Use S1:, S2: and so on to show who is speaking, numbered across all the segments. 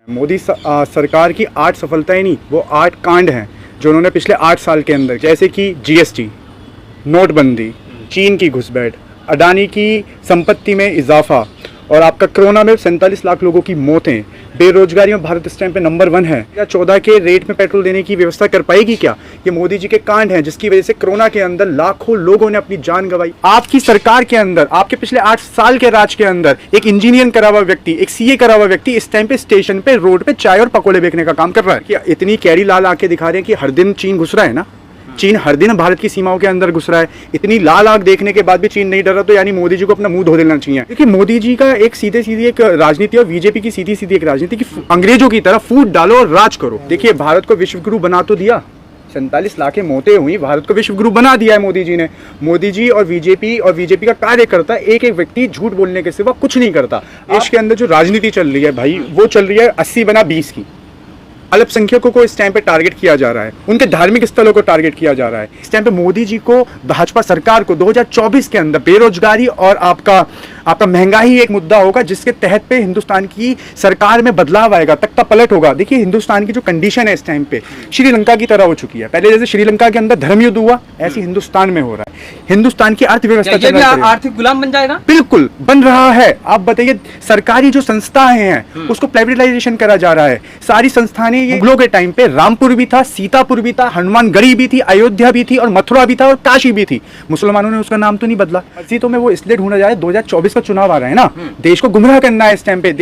S1: मोदी सरकार की 8 सफलताएं नहीं, वो 8 कांड हैं जो उन्होंने पिछले 8 साल के अंदर, जैसे कि जीएसटी, नोटबंदी, चीन की घुसपैठ, अडानी की संपत्ति में इजाफा और आपका कोरोना में 47 लाख लोगों की मौतें, बेरोजगारी में भारत इस टाइम पे नंबर 1 है। या 14 के रेट में पेट्रोल देने की व्यवस्था कर पाएगी क्या? ये मोदी जी के कांड हैं जिसकी वजह से कोरोना के अंदर लाखों लोगों ने अपनी जान गंवाई। आपकी सरकार के अंदर, आपके पिछले 8 साल के राज के अंदर एक इंजीनियर करा हुआ व्यक्ति, एक सीए करा हुआ व्यक्ति इस टाइम पे स्टेशन पे, रोड पे चाय और पकौड़े बेचने का काम कर रहा है। क्या इतनी कैरी लाल आंखें दिखा रहे हैं कि हर दिन चीन घुस रहा है ना? चीन हर दिन भारत की सीमाओं के अंदर घुस रहा है। इतनी लाल आंख देखने के बाद भी चीन नहीं डर रहा, तो यानी मोदी जी को अपना मुंह धो देना चाहिए। देखिए, मोदी जी का एक सीधे सीधी एक राजनीति और बीजेपी की सीधी सीधी एक राजनीति की अंग्रेजों की तरह फूट डालो और राज करो। देखिए, भारत को विश्व गुरु बना तो दिया, 47 लाख मौतें हुई, भारत को विश्व गुरु बना दिया है मोदी जी ने। मोदी जी और बीजेपी का कार्यकर्ता एक एक व्यक्ति झूठ बोलने के सिवा कुछ नहीं करता। देश के अंदर जो राजनीति चल रही है भाई, वो चल रही है 80 बना 20 की। अल्पसंख्यकों को इस टाइम पे टारगेट किया जा रहा है, उनके धार्मिक स्थलों को टारगेट किया जा रहा है। इस टाइम पे मोदी जी को, भाजपा सरकार को 2024 के अंदर बेरोजगारी और आपका महंगाई एक मुद्दा होगा जिसके तहत पे हिंदुस्तान की सरकार में बदलाव आएगा, तख्ता पलट होगा। देखिए, हिंदुस्तान की जो कंडीशन है इस टाइम पे श्रीलंका की तरह हो चुकी है। पहले जैसे श्रीलंका के अंदर धर्म युद्ध हुआ, ऐसे हिंदुस्तान में हो रहा है। हिंदुस्तान की अर्थव्यवस्था
S2: आर्थिक गुलाम बन जाएगा,
S1: बिल्कुल बन रहा है। आप बताइए, सरकारी जो संस्थाएं हैं उसको प्राइवेटाइजेशन करा जा रहा है। सारी संस्थानें, मुगलों के टाइम पे रामपुर भी था, सीतापुर भी था, हनुमानगढ़ी भी थी, अयोध्या भी थी और मथुरा भी था और काशी भी थी। मुसलमानों ने उसका नाम तो नहीं बदला। मस्जिदों में वो इसलिए ढूंढा जाए, 2024 का चुनाव आ रहा है ना, देश को गुमराह करना है इस टाइम पे।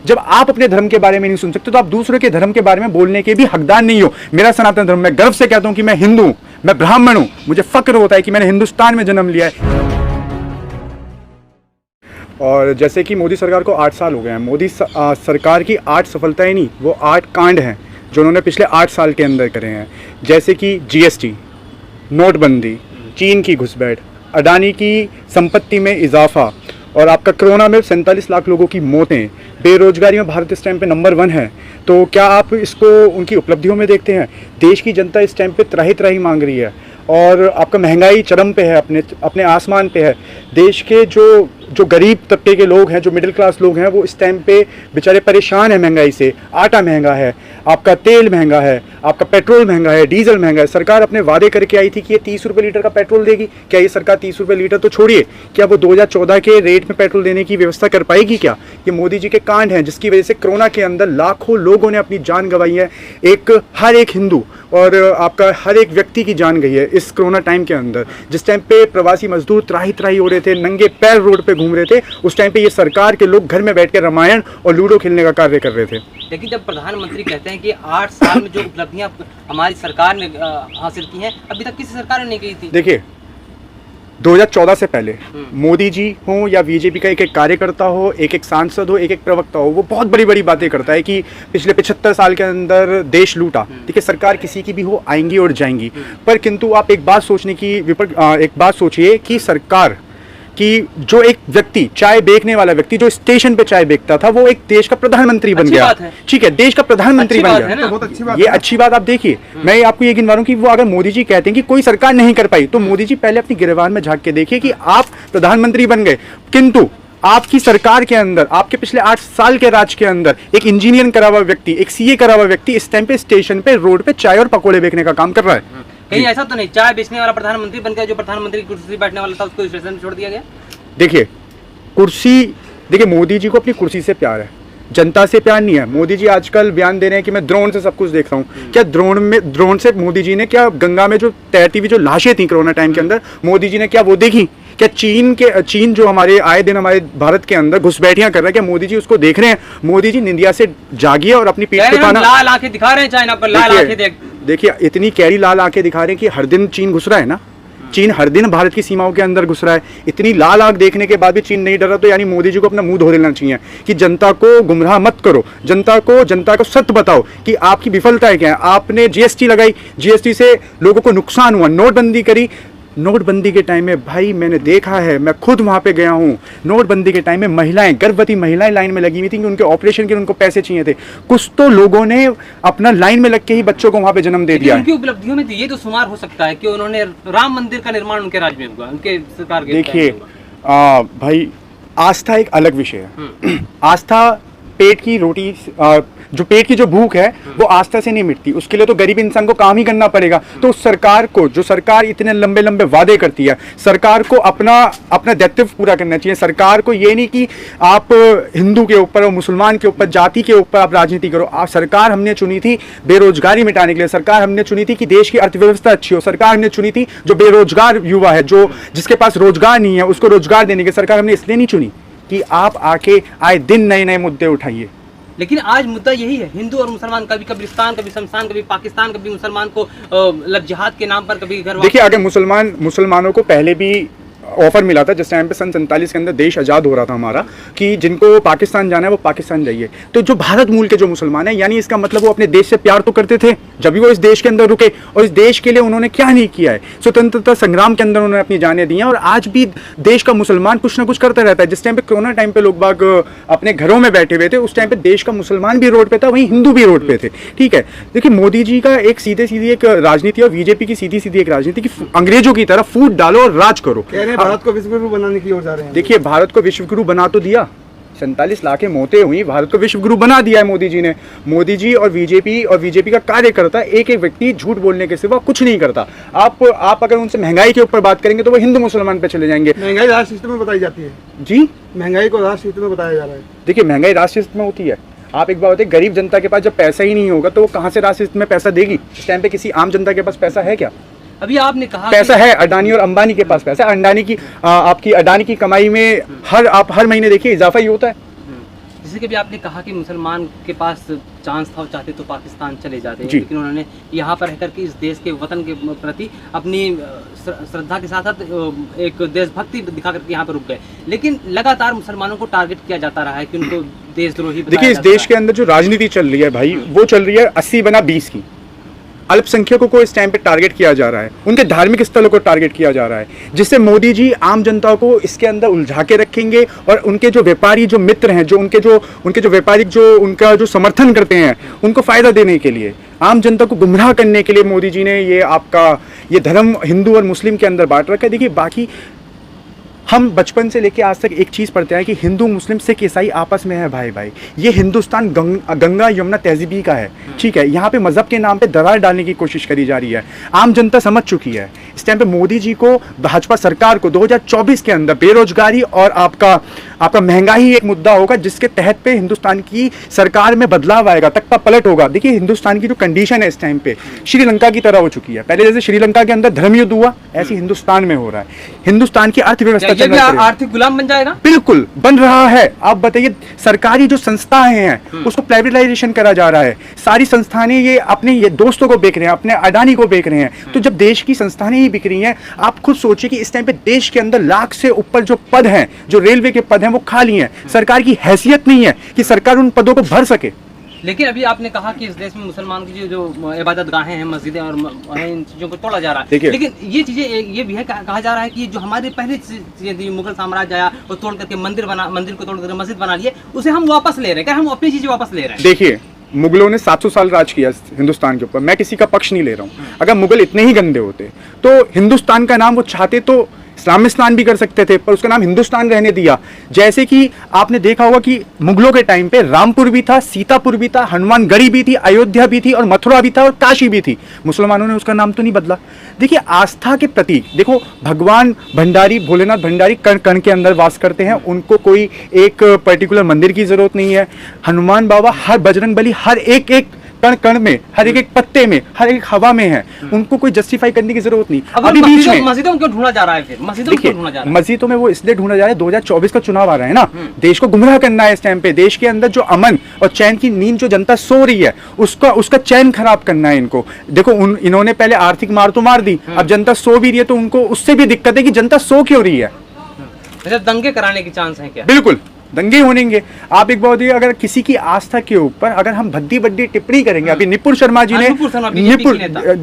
S1: जब आप अपने धर्म के बारे में नहीं सुन सकते तो आप दूसरों के धर्म के बारे में बोलने के भी हकदार नहीं हो। मेरा सनातन धर्म, मैं गर्व से कहता हूं कि मैं हिंदू हूं, मैं ब्राह्मण हूं, मुझे फक्र होता है कि मैंने हिंदुस्तान में जन्म लिया है। और जैसे कि मोदी सरकार को 8 साल हो गए हैं, मोदी सरकार की 8 सफलताएं नहीं, वो 8 कांड हैं जो उन्होंने पिछले 8 साल के अंदर करे हैं, जैसे कि जीएसटी, नोटबंदी, चीन की घुसपैठ, अडानी की संपत्ति में इजाफा और आपका कोरोना में 47 लाख लोगों की मौतें, बेरोजगारी में भारत इस टाइम पे नंबर 1 है। तो क्या आप इसको उनकी उपलब्धियों में देखते हैं? देश की जनता इस टाइम पे त्राही त्राही मांग रही है और आपका महंगाई चरम पे है, अपने आसमान पे है। देश के जो गरीब तबके के लोग हैं, जो मिडिल क्लास लोग हैं, वो इस टाइम पे बेचारे परेशान हैं महंगाई से। आटा महंगा है, आपका तेल महंगा है, आपका पेट्रोल महंगा है, डीजल महंगा है। सरकार अपने वादे करके आई थी कि ये 30 रुपये लीटर का पेट्रोल देगी। क्या ये सरकार 30 रुपये लीटर तो छोड़िए, क्या वो 2014 के रेट में पेट्रोल देने की व्यवस्था कर पाएगी क्या? ये मोदी जी के कांड हैं जिसकी वजह से कोरोना के अंदर लाखों लोगों ने अपनी जान गंवाई है। हर एक हिंदू और आपका हर एक व्यक्ति की जान गई है इस कोरोना टाइम के अंदर। जिस टाइम पे प्रवासी मजदूर त्राही त्राही हो रहे थे, नंगे पैर रोड पे घूम रहे थे, उस टाइम पे ये सरकार के लोग घर में बैठ के रामायण और लूडो खेलने का कार्य कर रहे थे।
S2: लेकिन जब प्रधानमंत्री कहते हैं कि 8 साल में जो उपलब्धियां हमारी सरकार ने हासिल की हैं, अभी तक किसी सरकार ने नहीं की थी।
S1: देखिए, 2014 से पहले मोदी जी हो या बीजेपी का एक एक कार्यकर्ता हो, एक एक सांसद हो, एक एक प्रवक्ता हो, वो बहुत बड़ी बड़ी बातें करता है कि पिछले 75 साल के अंदर देश लूटा। देखिए, सरकार किसी की भी हो, आएंगी और जाएंगी, पर किंतु आप एक बात सोचिए कि सरकार कि जो एक व्यक्ति, चाय बेचने वाला व्यक्ति जो स्टेशन पे चाय बेचता था, वो एक देश का प्रधानमंत्री बन गया। ठीक है, देश का प्रधानमंत्री बन गया, बहुत अच्छी बात। ये अच्छी बात आप देखिए, मैं आपको ये गिनवा रहा हूं कि वो अगर मोदी जी कहते हैं कि कोई सरकार नहीं कर पाई, तो मोदी जी पहले अपनी गिरबान में झांक के देखिए कि आप प्रधानमंत्री बन गए, किंतु आपकी सरकार के अंदर, आपके पिछले 8 साल के राज के अंदर एक इंजीनियर करा हुआ व्यक्ति, एक सीए करा हुआ व्यक्ति इस टाइम पे स्टेशन पे, रोड पे चाय और पकौड़े बेचने का काम कर रहा है।
S2: कहीं ऐसा तो नहीं चाय बेचने वाला प्रधानमंत्री बन गया, जो प्रधानमंत्री की कुर्सी बैठने वाला था उसको स्टेशन में छोड़ दिया गया?
S1: देखिए, मोदी जी को अपनी कुर्सी से प्यार है, जनता से प्यार नहीं है। मोदी जी आजकल बयान दे रहे हैं कि मैं ड्रोन से सब कुछ देख रहा हूँ। क्या ड्रोन से मोदी जी ने क्या गंगा में जो तैरती हुई जो लाशें थी कोरोना टाइम के अंदर, मोदी जी ने क्या वो देखी? क्या चीन जो हमारे आए दिन हमारे भारत के अंदर घुसपैठियां कर रहा है, क्या मोदी जी उसको देख रहे हैं? मोदी जी निंदिया से जागिए और अपनी पीठ पे
S2: लाल आंखें दिखा रहे हैं चाइना पर, लाल आंखें
S1: देखिए, इतनी कैरी लाल आंखें दिखा रहे हैं कि हर दिन चीन घुस रहा है ना, चीन हर दिन भारत की सीमाओं के अंदर घुस रहा है। इतनी लाल आंख देखने के बाद भी चीन नहीं डर रहा, तो यानी मोदी जी को अपना मुंह धो देना चाहिए कि जनता को गुमराह मत करो, जनता को सत्य बताओ कि आपकी विफलताएं क्या है। आपने जीएसटी लगाई, जीएसटी से लोगों को नुकसान हुआ, नोटबंदी करी। नोटबंदी के टाइम में भाई मैंने देखा है, मैं खुद वहाँ पे गया हूँ, नोटबंदी के टाइम में महिलाएं, गर्भवती महिलाएं लाइन में लगी हुई थी कि उनके ऑपरेशन के उनको पैसे चाहिए थे। कुछ तो लोगों ने अपना लाइन में लग के ही बच्चों को वहाँ पे जन्म दे दिया।
S2: उनकी उपलब्धियों में ये तो शुमार हो सकता है कि उन्होंने राम मंदिर का निर्माण उनके राज्य में हुआ, उनके सरकार के।
S1: देखिए भाई, आस्था एक अलग विषय है। आस्था पेट की रोटी जो पेट की जो भूख है वो आस्था से नहीं मिटती, उसके लिए तो गरीब इंसान को काम ही करना पड़ेगा। तो उस सरकार को, जो सरकार इतने लंबे लंबे वादे करती है, सरकार को अपना दायित्व पूरा करना चाहिए। सरकार को ये नहीं कि आप हिंदू के ऊपर और मुसलमान के ऊपर, जाति के ऊपर आप राजनीति करो। सरकार हमने चुनी थी बेरोजगारी मिटाने के लिए, सरकार हमने चुनी थी कि देश की अर्थव्यवस्था अच्छी हो, सरकार हमने चुनी थी जो बेरोजगार युवा है, जो जिसके पास रोजगार नहीं है उसको रोजगार देने की सरकार हमने इसलिए नहीं चुनी कि आप आके आए दिन नए नए मुद्दे उठाइए।
S2: लेकिन आज मुद्दा यही है, हिंदू और मुसलमान, कभी कब्रिस्तान, कभी शमशान, कभी पाकिस्तान, कभी मुसलमान को जिहाद के नाम पर, कभी घर।
S1: देखिए, अगर मुसलमानों को पहले भी ऑफर मिला था, जिस टाइम पे सन 47 के अंदर देश आज़ाद हो रहा था हमारा, कि जिनको पाकिस्तान जाना है वो पाकिस्तान जाइए, तो जो भारत मूल के जो मुसलमान हैं, यानी इसका मतलब वो अपने देश से प्यार तो करते थे जब भी वो इस देश के अंदर रुके। और इस देश के लिए उन्होंने क्या नहीं किया है, स्वतंत्रता संग्राम के अंदर उन्होंने अपनी जानें दी हैं। और आज भी देश का मुसलमान कुछ ना कुछ करता रहता है। जिस टाइम पे कोरोना टाइम पे लोग बाग अपने घरों में बैठे हुए थे, उस टाइम पे देश का मुसलमान भी रोड पे था, वहीं हिंदू भी रोड पे थे। ठीक है, देखिए मोदी जी का एक सीधे सीधी एक राजनीति और बीजेपी की सीधी सीधी एक राजनीति की अंग्रेजों की तरह फूट डालो और राज करो।
S3: भारत को विश्व बनाने की ओर जा रहे हैं।
S1: देखिए, भारत को विश्व गुरु बना तो दिया, 47 लाख मौतें हुई, भारत को विश्व गुरु बना दिया है मोदी जी ने। मोदी जी और बीजेपी का कार्यकर्ता, एक एक व्यक्ति झूठ बोलने के सिवा कुछ नहीं करता। आप अगर उनसे महंगाई के ऊपर बात करेंगे तो वो हिंदू मुसलमान पे चले जाएंगे।
S3: महंगाई राष्ट्र हित में बताई जाती है
S1: जी,
S3: महंगाई को राष्ट्र हित में बताया जा रहा है।
S1: देखिए, महंगाई राष्ट्र हित में होती है। आप एक बात बताइए, गरीब जनता के पास जब पैसा ही नहीं होगा तो वो कहाँ से राष्ट्र हित में पैसा देगी? इस टाइम पे किसी आम जनता के पास पैसा है क्या?
S2: अभी आपने कहा
S1: पैसा है, अडानी और अंबानी के पास पैसा है। अडानी की कमाई में हर महीने देखिए इजाफा ही होता है।
S2: जैसे कि भी आपने कहा कि मुसलमान के पास चांस था, चाहते तो पाकिस्तान चले जाते, लेकिन उन्होंने यहाँ पर रहकर के इस देश के वतन के प्रति अपनी श्रद्धा के साथ साथ एक देशभक्ति दिखा करके यहाँ पर रुक गए। लेकिन लगातार मुसलमानों को टारगेट किया जाता रहा है कि उनको देशद्रोही।
S1: देखिए, इस देश के अंदर जो राजनीति चल रही है भाई, वो चल रही है 80-20 की। अल्पसंख्यकों को इस टाइम पे टारगेट किया जा रहा है, उनके धार्मिक स्थलों को टारगेट किया जा रहा है, जिससे मोदी जी आम जनता को इसके अंदर उलझा के रखेंगे। और उनके जो व्यापारी जो मित्र हैं, जो उनके जो व्यापारिक जो उनका जो समर्थन करते हैं, उनको फायदा देने के लिए, आम जनता को गुमराह करने के लिए मोदी जी ने ये धर्म हिंदू और मुस्लिम के अंदर बांट रखा है। देखिए, बाकी हम बचपन से लेके आज तक एक चीज़ पढ़ते हैं कि हिंदू मुस्लिम सिख ईसाई आपस में है भाई भाई। ये हिंदुस्तान गंगा यमुना तहजीबी का है। ठीक है, यहाँ पे मजहब के नाम पे दरार डालने की कोशिश करी जा रही है। आम जनता समझ चुकी है। इस टाइम पे मोदी जी को, भाजपा सरकार को 2024 के अंदर बेरोजगारी और आपका महंगाई एक मुद्दा होगा, जिसके तहत पे हिंदुस्तान की सरकार में बदलाव आएगा, तख्ता पलट होगा। देखिए, हिंदुस्तान की जो कंडीशन है इस टाइम पे श्रीलंका की तरह हो चुकी है। पहले जैसे श्रीलंका के अंदर धर्म युद्ध हुआ, ऐसे हिंदुस्तान में हो रहा है। हिंदुस्तान की अर्थव्यवस्था
S2: आर्थिक गुलाम बन जाएगा,
S1: बिल्कुल बन रहा है। आप बताइए, सरकारी जो संस्थाएं हैं उसको प्राइवेटाइजेशन करा जा रहा है। सारी संस्थानें ये अपने दोस्तों को बेच रहे हैं, अपने अडानी को बेच रहे हैं। तो जब देश की संस्थानें ही बिक रही हैं, आप खुद सोचिए कि इस टाइम पे देश के अंदर लाख से ऊपर जो पद हैं, जो रेलवे के पद हैं, वो खाली हैं। सरकार की हैसियत नहीं है कि सरकार उन पदों को भर सके।
S2: लेकिन अभी आपने कहा कि इस देश में मुसलमान की जो इबादत गाहें हैं, मस्जिदें और इन चीज़ों को तोड़ा जा रहा है। लेकिन ये चीज़ें ये भी है, कहा जा रहा है कि जो हमारे पहले चीज़ें थी, मुगल साम्राज्य आया और तोड़ करके मंदिर को तोड़ करके मस्जिद बना लिए, उसे हम वापस ले रहे हैं। क्या हम अपनी चीज़ें वापस ले रहे हैं?
S1: देखिए, मुगलों ने 700 साल राज किया हिंदुस्तान के ऊपर। मैं किसी का पक्ष नहीं ले रहा हूँ। अगर मुगल इतने ही गंदे होते तो हिंदुस्तान का नाम वो चाहते तो इस्लामिस्तान भी कर सकते थे, पर उसका नाम हिंदुस्तान रहने दिया। जैसे कि आपने देखा होगा कि मुगलों के टाइम पे रामपुर भी था, सीतापुर भी था, हनुमानगढ़ी भी थी, अयोध्या भी थी और मथुरा भी था और काशी भी थी। मुसलमानों ने उसका नाम तो नहीं बदला। देखिए, आस्था के प्रतीक देखो, भगवान भंडारी, भोलेनाथ भंडारी कण कण के अंदर वास करते हैं। उनको कोई एक पर्टिकुलर मंदिर की जरूरत नहीं है। हनुमान बाबा, हर बजरंगबली, हर एक कण कण में, हर एक पत्ते में, हर एक हवा में है। उनको कोई जस्टिफाई करने की जरूरत नहीं।
S2: अभी बीच में मस्जिदों में क्यों ढूंढा जा रहा है? फिर
S1: मस्जिदों में वो इसलिए ढूंढा जा रहा है, 2024 का चुनाव आ रहा है ना, देश को गुमराह करना है। इस टाइम पे देश के अंदर जो अमन और चैन की नींद जो जनता सो रही है, उसका चैन खराब करना है इनको। देखो, इन्होंने पहले आर्थिक मार तो मार दी, अब जनता सो भी रही है तो उनको उससे भी दिक्कत है कि जनता सो क्यों रही है।
S2: दंगे कराने की चांस है क्या?
S1: बिल्कुल दंगे होंगे। आप एक बात, अगर किसी की आस्था के ऊपर अगर हम भद्दी बड्डी टिप्पणी करेंगे, अभी निपुण शर्मा जी ने,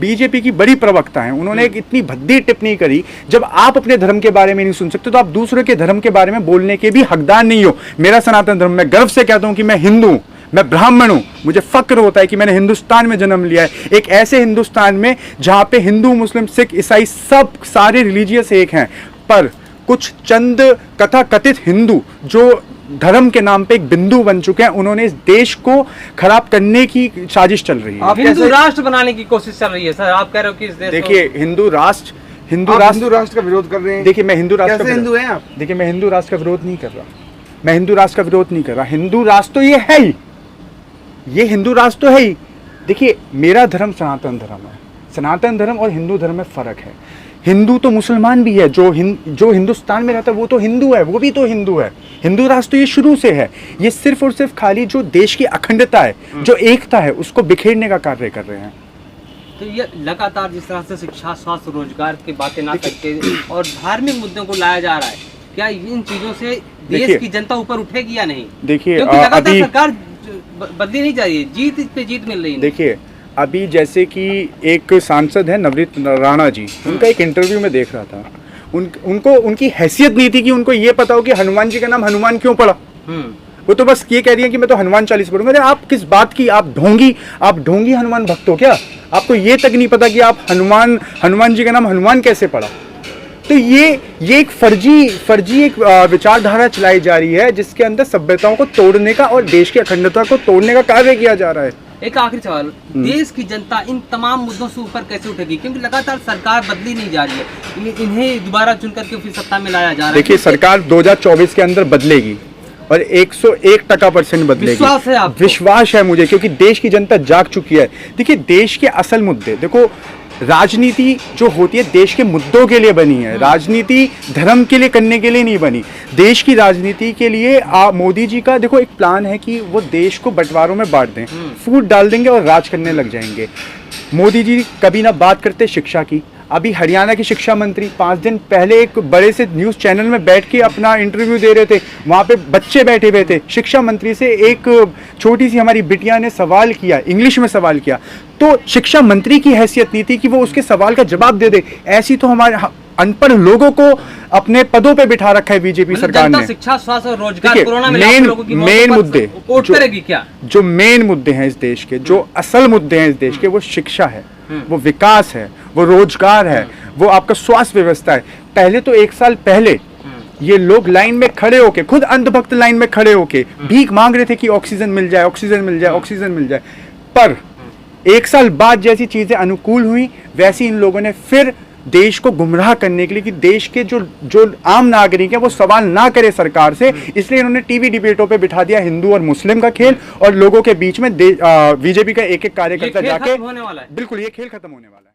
S1: बीजेपी की बड़ी प्रवक्ता हैं, उन्होंने एक इतनी भद्दी टिप्पणी करी। जब आप अपने धर्म के बारे में नहीं सुन सकते तो आप दूसरों के धर्म के बारे में बोलने के भी हकदार नहीं हो। मेरा सनातन धर्म, मैं गर्व से कहता हूं कि मैं हिंदू हूं, मैं ब्राह्मण हूं, मुझे फक्र होता है कि मैंने हिंदुस्तान में जन्म लिया है, एक ऐसे हिंदुस्तान में जहां पे हिंदू, मुस्लिम, सिख, ईसाई सब सारे रिलीजियस एक हैं। पर कुछ चंद कथा कथित हिंदू जो धर्म के नाम पे एक बिंदु बन चुके हैं। उन्होंने इस देश को खराब करने की साजिश चल रही है।
S3: आप
S2: हिंदू
S3: कैसे-
S2: राष्ट्र बनाने की कोशिश चल रही है सर, आप कह रहे हो कि इस देश
S1: देखिए हिंदू राष्ट्र
S3: आप हिंदू राष्ट्र का विरोध कर रहे हैं।
S1: देखिए मैं हिंदू राष्ट्र
S3: कैसे
S1: का
S3: हिंदू
S1: विरोध-
S3: हैं आप?
S1: देखिए मैं हिंदू राष्ट्र का विरोध नहीं कर रहा, मैं हिंदू राष्ट्र का विरोध नहीं कर रहा। हिंदू राष्ट्र तो ये है ही, ये हिंदू राष्ट्र तो है ही। देखिए मेरा धर्म सनातन धर्म है, सनातन धर्म और हिंदू धर्म में फर्क है। हिंदू तो मुसलमान भी है, जो हिंदुस्तान में रहता है वो तो हिंदू है, वो भी तो हिंदू है। हिंदू राष्ट्र तो ये शुरू से है। ये सिर्फ और सिर्फ खाली जो देश की अखंडता है, जो एकता है, उसको बिखेरने का कार्य कर रहे हैं।
S2: तो ये लगातार जिस तरह से शिक्षा, स्वास्थ्य, रोजगार की बातें ना करके और धार्मिक मुद्दों को लाया जा रहा है, क्या इन चीजों से देश
S1: देखिए-
S2: की जनता ऊपर उठेगी या नहीं?
S1: देखिए
S2: क्योंकि लगातार
S1: अभी
S2: सरकार बदली नहीं जा रही है, जीत पे जीत मिल रही है।
S1: देखिए अभी जैसे कि एक सांसद है नवनीत राणा जी, उनका एक इंटरव्यू में देख रहा था। उनको उनकी हैसियत नहीं थी कि उनको ये पता हो कि हनुमान जी का नाम हनुमान क्यों पड़ा। वो तो बस ये कह रही है कि मैं तो हनुमान 40 पढ़ूंगा। अरे आप किस बात की, आप ढोंगी हनुमान भक्त हो क्या? आपको ये तक नहीं पता कि आप हनुमान जी का नाम हनुमान कैसे पड़ा? तो ये एक फर्जी एक विचारधारा चलाई जा रही है, जिसके अंदर सभ्यताओं को तोड़ने का और देश की अखंडता को तोड़ने का कार्य किया जा रहा है।
S2: एक आखिरी सवाल, देश की जनता इन तमाम मुद्दों से ऊपर कैसे उठेगी? क्योंकि लगातार सरकार बदली नहीं जा रही है, इन्हें दोबारा चुन करके फिर सत्ता में लाया जा रहा है।
S1: देखिए सरकार 2024 के अंदर बदलेगी और 101% बदलेगी।
S2: विश्वास है आपको?
S1: विश्वास है मुझे, क्योंकि देश की जनता जाग चुकी है। देखिए देश के असल मुद्दे, देखो राजनीति जो होती है देश के मुद्दों के लिए बनी है, राजनीति धर्म के लिए करने के लिए नहीं बनी। देश की राजनीति के लिए मोदी जी का देखो एक प्लान है कि वो देश को बंटवारों में बांट दें, फूट डाल देंगे और राज करने लग जाएंगे। मोदी जी कभी ना बात करते शिक्षा की। अभी हरियाणा के शिक्षा मंत्री 5 दिन पहले एक बड़े से न्यूज़ चैनल में बैठ के अपना इंटरव्यू दे रहे थे, वहाँ पे बच्चे बैठे हुए थे। शिक्षा मंत्री से एक छोटी सी हमारी बिटिया ने सवाल किया, इंग्लिश में सवाल किया, तो शिक्षा मंत्री की हैसियत नहीं थी कि वो उसके सवाल का जवाब दे दे। ऐसी तो हमारे अनपढ़ लोगों को अपने पदों पे बिठा रखा है बीजेपी सरकार ने।
S2: शिक्षा, स्वास्थ्य और रोजगार,
S1: देखिए,
S2: कोरोना में
S1: मेन
S2: लाखों लोगों की मौतों
S1: मेन
S2: पर
S1: मुद्दे
S2: वोट
S1: जो-
S2: करेगी क्या?
S1: जो मेन मुद्दे हैं इस देश के, जो असल मुद्दे हैं इस देश के, वो शिक्षा है, वो विकास है, वो रोजगार है, वो आपका स्वास्थ्य व्यवस्था है। पहले तो 1 साल पहले ये लोग लाइन में खड़े होके, खुद अंधभक्त लाइन में खड़े होके भीख मांग रहे थे कि ऑक्सीजन मिल जाए, ऑक्सीजन मिल जाए, ऑक्सीजन मिल जाए। पर 1 साल बाद जैसी चीजें अनुकूल हुई, वैसी इन लोगों ने फिर देश को गुमराह करने के लिए कि देश के जो आम नागरिक हैं वो सवाल ना करे सरकार से, इसलिए इन्होंने टीवी डिबेटों पे बिठा दिया हिंदू और मुस्लिम का खेल, और लोगों के बीच में बीजेपी का एक कार्यकर्ता
S2: ये खेल
S1: जाके,
S2: खत्म होने वाला है।
S1: बिल्कुल ये खेल खत्म होने वाला है।